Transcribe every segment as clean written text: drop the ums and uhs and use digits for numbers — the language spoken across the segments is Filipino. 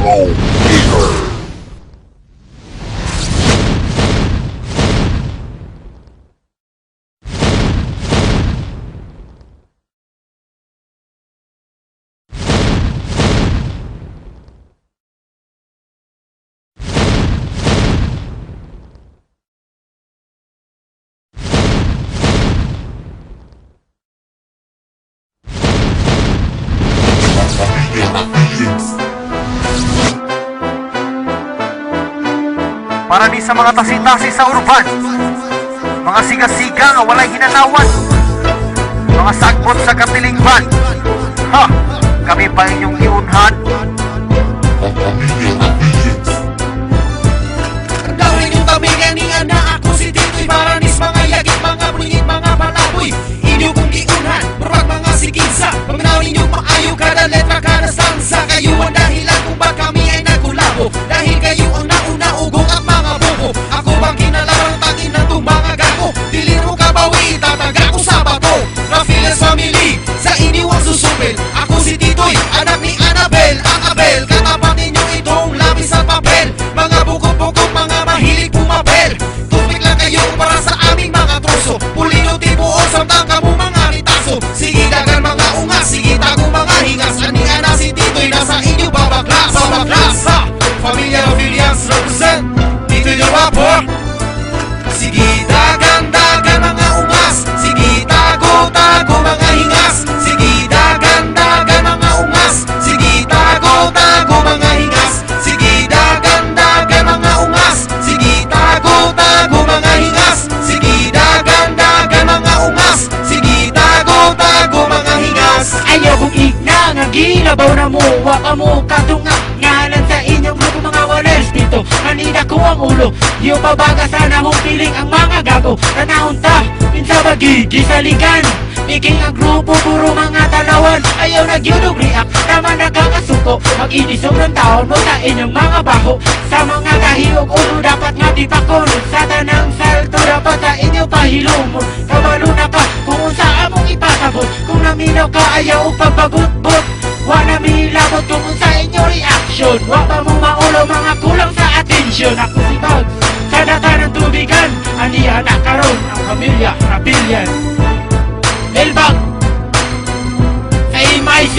Pro Gamer. Para di sa mga tasi-tasi sa urban, mga siga-siga nga walay hinanawan, mga sagbot sa katilingban. Ha! Kami pa inyong giunhan. Gawin yung kami ganingan na ako si Titoy Maranis, mga yagit, mga buligit, mga palaboy. Inyo kong giunhan, murag mga sigisa. Paminawin yung maayo kada letra, kada stanza. Kayo ang dahilan kung ba kami ay nagkulabo. Dahil kayo ang nauna ugong ang mga buko. Ako bang kinalawang tangin na itong mga gago. Dili mo kabawi, tataga ko sa bato. Rafiles family, sa inyo ang susupil. Ako si Titoy, anak ni Annabel. Ang Abel, katapatin nyo itong labis sa papel. Mga bukog-bukog, mga mahilig pumapel. Tupik lang kayo para sa aming mga troso. Pulido tibuo, samtang kamo mga ritaso. Sige dagan mga ungas, sige tago mga hingas. Anihan na si Titoy, nasa inyo babaklas. Babaklas, ha! Familia Raffilians represent Titoy the Rapper. Sige dagan-dagan mga ungas. Sige tago-tago mga hingas. Sige dagan-dagan mga ungas. Sige tago-tago mga hingas. Sige dagan-dagan mga ungas. Sige tago-tago mga hingas. Sige dagan-dagan mga ungas. Sige tago-tago mga hingas. Ayaw kong igna nga gilabaw na mo. Waka mo katunga ngalan sa inyong grupo mga walers dito. Kanina ko ang ulo. Yung pabaga sana mong piling ang mga gago. Tanahon ta, pinsa bagigi sa ligan. Iking ang grupo, puro mga talawan. Ayaw nagyunog react, naman nakakasuko. Mag-ini sobrang taon mo sa inyong mga baho. Sa mga kahiyog ulo dapat nga tipakon. Sa tanang salto dapat sa inyo pahilumon. Kabalo na ka kung saan mong ipasabot. Kung naminaw ka ayaw pagbagot-bot. Wala milabot kung sa inyo reaction. Wapa mo maulo mga kulang sa atensyon. Ako si Bugs, sa data ng tubigan. Anihan na karon ang pamilya Rabilyan. Elbag sa MIC.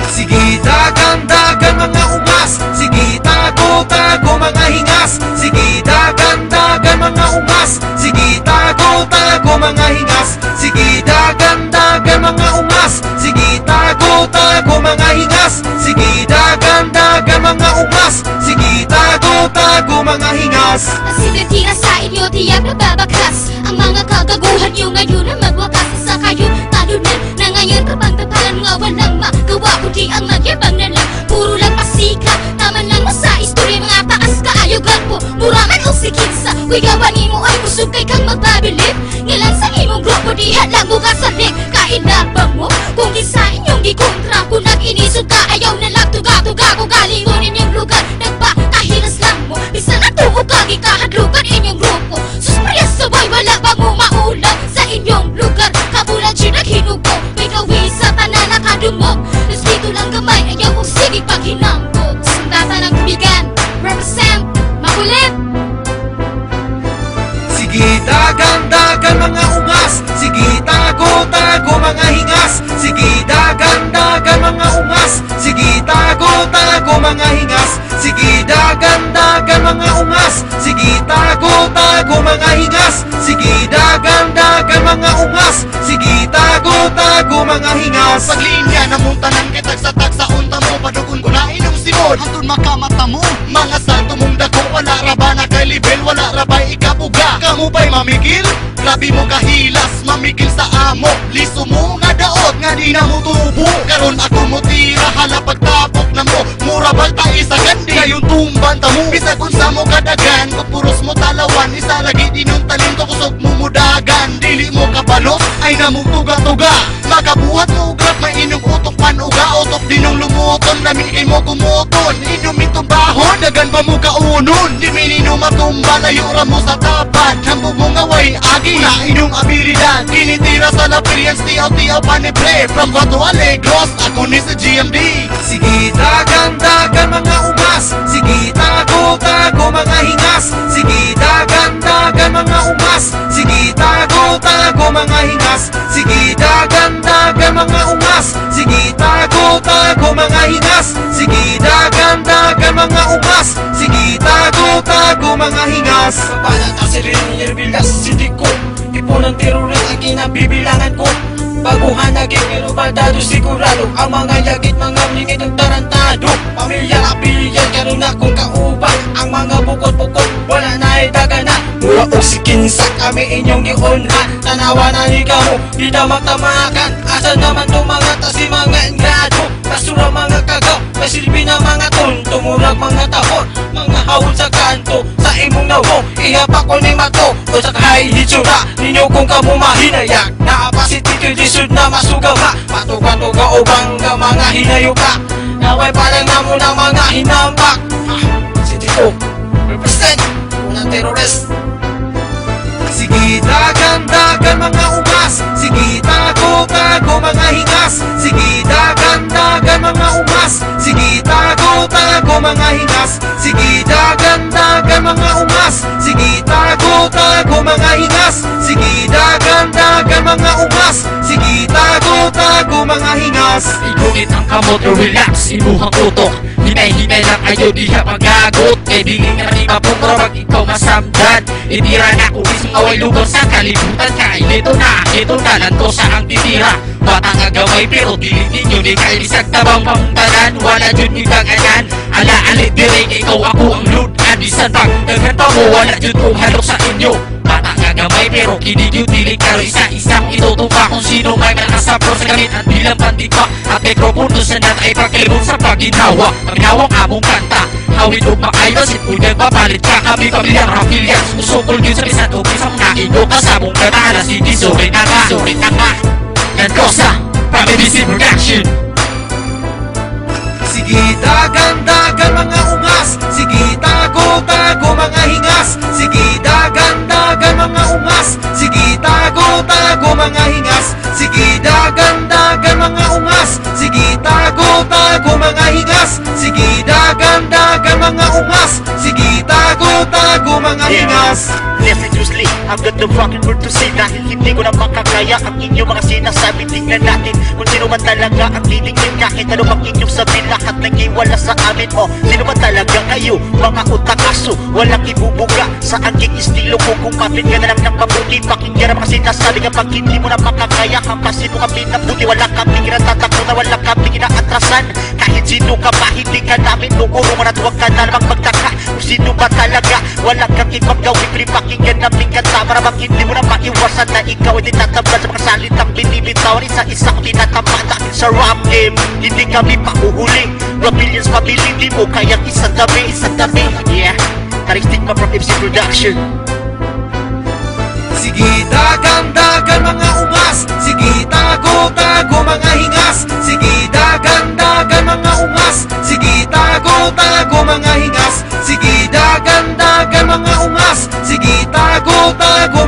Sige dagan-dagan mga ungas. Sige tago-tago mga hingas. Sige dagan-dagan mga ungas. Sige tago-tago mga hingas. Sige dagan-dagan mga ungas. Sige tago-tago mga hingas. Sige dagan-dagan mga ungas. Sige tago-tago mga hingas. Masibirtira sa inyo, tiyak na babaklas. Ang mga kagaguhan nyo ngayon na magwakas. Sa kayo talunan na ngayon kapang-tapalan. Nga walang magawa kundi ang magyabang na lang. Puro lang pasika, taman lang mo sa istorya. Mga taas kaayogan po, muraman o sikinsa. Kuy gawanin mo ay kusog kay kang magpabilib. Ngalan sa imong grupo dihat lang bukas sa lig. Kainabang mo kung di sa inyong gikontra. Kung nag-inisog ka ayaw na lang tuga-tuga. Kung galingon inyong lugar nagpakahiras lang mo. Bisa na tuho kagi kahadlugan inyong grupo. Suspriyas sabay wala bang mo maulang sa inyong lugar. Kabulan siya naghinugo, may gawi sa tanan nakadumog. Tapos dito lang gamay ayaw kong sige paghinambog. Sundata ng tubigan, represent, makulit. Sige dagan-dagan mga ungas. Sige tago-tago mga hingas. Sige dagan-dagan mga ungas. Sige tago-tago mga hingas. Sige dagan-dagan mga ungas. Sige tago-tago mga hingas. Sige dagan-dagan mga ungas. Sige tago-tago mga hingas. Paglinya na mong tanan kay tagsa-tag sa unta mo. Padugon ko na inyong simod hantun makamata mo. Mga salto mong dako wala raba na kay level. Wala raba ikapuga. Kamu ba'y mamigil? Grabe mo kahilas, mamigil sa amo. Liso mo nga daot, nga di na mo tubo. Karon ako mo tira, hala pagtapok na mo. Mura balta isa gandi, ngayon tumban ta mo. Bisa kung sa mo kadagan, kung puros mo talawan. Isa lagi dinong talento, kusog mo mudagan. Dili mo kabalos, ay namutuga-tuga. Magabuhat mo grab, may inyong utok panuga. Utok dinong lumuton, namin kay mo kumuton. Inyong itong bahon, dagan pa mo kaunon. Di minino matumba, layura mo sa tapat. Hambog mo nga way agi, na inyong abilidad. Kinitira sa lapirians, tiyaw-tiyaw paniple. From Guato Alegros, ako ni sa GMD. Sige dagan-dagan mga tago mga hingas. Sige dagan mga ungas. Sige tago mga hingas. Sige dagan mga ungas. Sige tago mga hingas. Kapanat ang sireno niya bilas City ko Tipo ng teroris ang kinabibilangan ko Baguhan naging pero baldado sigurado Ang mga yagit, mga mlingit ng tarantado Pamilya, apilyan, ganun na kung kauban Ang mga bukod-bukod, wala na idaga na Mula o si Kinsa, kami inyong iunhan Tanawa na ni kamo, di na magtamakan Asa naman itong mga tasi, mga engrado Basura mga kagaw, masilbi na mga ton Tumurag mga tahor, mga hawon sa kanto Sa imong nawong, ihapa ko ni mato O sa kahit hitsura, ninyo kung kamo mahinayak Naapasiti lisod na masugama Patuga-tuga o bangga mga hinayuka Naway parang namo ng mga hinambak City ko, represent, unang terrorist Sige dagan mga ungas. Sige tago mga hingas. Sige dagan mga ungas. Sige tago mga hingas. Sige dagan mga ungas. Sige tago mga hingas. Sige dagan mga ungas. Sige tago mga hingas. Igunit ang kamot o relax, imuhang utok Himay-himay lang kayo, diha magagot Kay dili na mapupro pag ikaw masamdan Itira na kung isang away lugaw sa kalibutan Kay dito na lanto sa ang titira Batang agamay pero dili ninyo di kayo isang tabang pamutanan Wala dyan ibaganan Ala-alit direk ikaw ako ang load Bisan pag daghan pa mo wala dyan kong halok sa inyo Batang agamay pero kinigyo dili karo isa-isang itutupa Kung sino may nakasapro sa gamit at bilang pantikpa At mikropono sa natay pagkilibot sa paginawa Paginawang among kanta Hawid o makayos, itpunyan papalit ka kami pamilyang rapilyas Usukol yun sa bisan o pisang naigo ka sa mong katala Sige, sorry na nga Gandosa, Pamilisi Production Sige dagan mga ungas. Sige tago mga hingas. Sige dagan mga ungas. Sige tago mga hingas. Sige dagan mga ungas. Sige tago mga hingas. Sige dagan mga ungas. Sige tago mga hingas. Listen closely, I've got the fucking word to say Dahil hindi ko na makakaya ang inyong mga sinasabi Tingnan natin kung sino man talaga ang lilingin Kahit ano bang inyong sabihin lahat nag-iwala sa amin O sino man talaga kayo, mga utakaso Walang ibubuga sa aking estilo Kung kapit ka na lang ng mabuti Pakinggan ang mga sinasabi kapag hindi mo na makakaya Hampasin mo kami ng buti Wala kami kinatatakot na wala kami kinaatrasan Kahit sino ka pa, hindi ka namin nuurungan At huwag ka na namang magtaka kung sino ba talaga Wala kang ibang gawin, pakinggan namin kanta Para bang hindi mo na maiwasan na ikaw ay tinatablan Sa mga salitang binibitawan Isa-isa ko tinatama dahil sa rap game Hindi kami pauhuli Rebellions pabili, di mo kayang isang tabi Yeah, Taristigma from MC Production Sige dagan mga ungas. Sige tago mga hingas. Sige dagan mga ungas. Sige tago mga hingas. Sige dagan mga ungas. Sige tago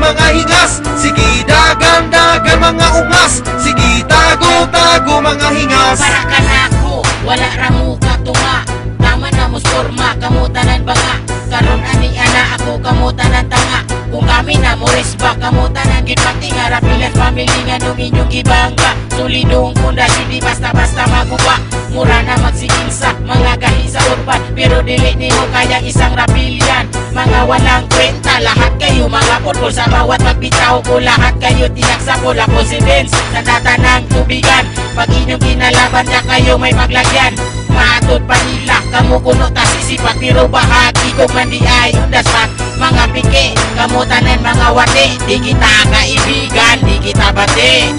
mga hingas. Sige dagan mga ungas. Sige tago mga hingas. Para ka na ako, wala ra mo katunga Tama na mo forma, kamutanan ba nga Karon ani ana ako kamutanan tanga Kung kami na mo resba, kamutanan gipati nga rapilas pamilingan nung inyong gibangga Solidong pundasyon di basta-basta maguba Mura na magsiging sa mga gahi sa urban Pero dili nimo kayang isang rapilyan Mga walang kwenta, lahat kayo mga purpol Sa bawat magbitaw ko, lahat kayo tinaksa ko La presidents sa tatanang tubigan Pag inyong kinalaban na kayo may maglagyan Matod pa nila, kamo kuno ta sisipat Pero bahagi ko man di ay undaspat Mga pike, kamo tanan mga wate Di kita kaibigan, di kita bate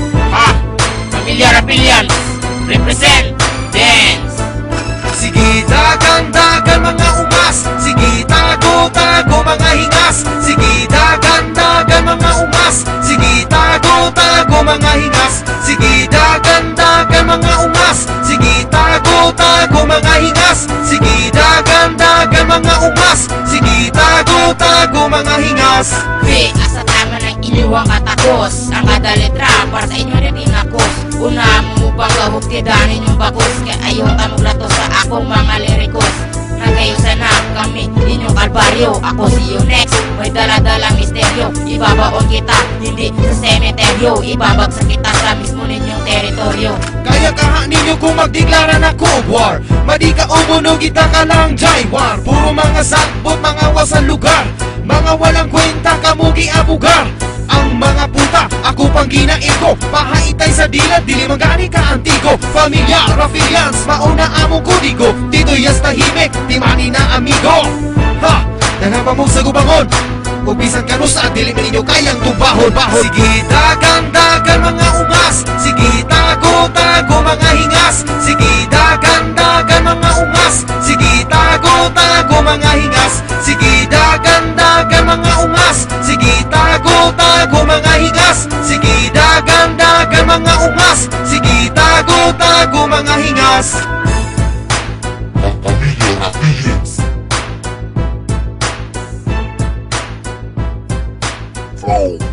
Pamilya Rapilians, represent, dance Sige dagan mga ungas. Sige tago mga hingas. Sige dagan mga ungas. Sige tago mga hingas. Sige dagan mga ungas. Sige tago mga hingas. Sige dagan mga ungas. Sige tago mga hingas. Pre, asa tama ng iniwang katakos Ang kada letra para sa inyo rin inakos Una mo bang gahugtidanin yung bakos Kaya ayaw tamog lato sa akong mga lirikos Na kayo sana kami, inyong kalbaryo. Ako see you next, may dala-dalang misteryo. Ibabaon kita, hindi sa semeteryo. Ibabagsak kita sa mismo ninyong teritoryo. Kaya kaha ninyo kung magdeklara na Cold War. Madi ka umunog, kita ka lang jaywar. Puro mga sakbot, mga wasan lugar. Mga walang kwenta, kamugi abugar. Ang mga puta, ako pang ginain ko. Pahaitay sa dilat, dili magani ka antigo. Familiar, affilians, mauna among kodigo. Dito yas tahimik, di mani na amigo. Ha! Nanapa mo sa gubangon. Ubisan ka no sa dili ninyo kayang tubahon. Sige, dagan-dagan mga ungas. Sige, tago-tago mga hingas. Sige, dagan-dagan mga ungas. Sige, tago-tago mga hingas. Sige, dagan-dagan mga ungas. Sige, tago-tago mga hingas. Sige, dagan-dagan mga ungas. Sige, tago-tago mga hingas. Oh.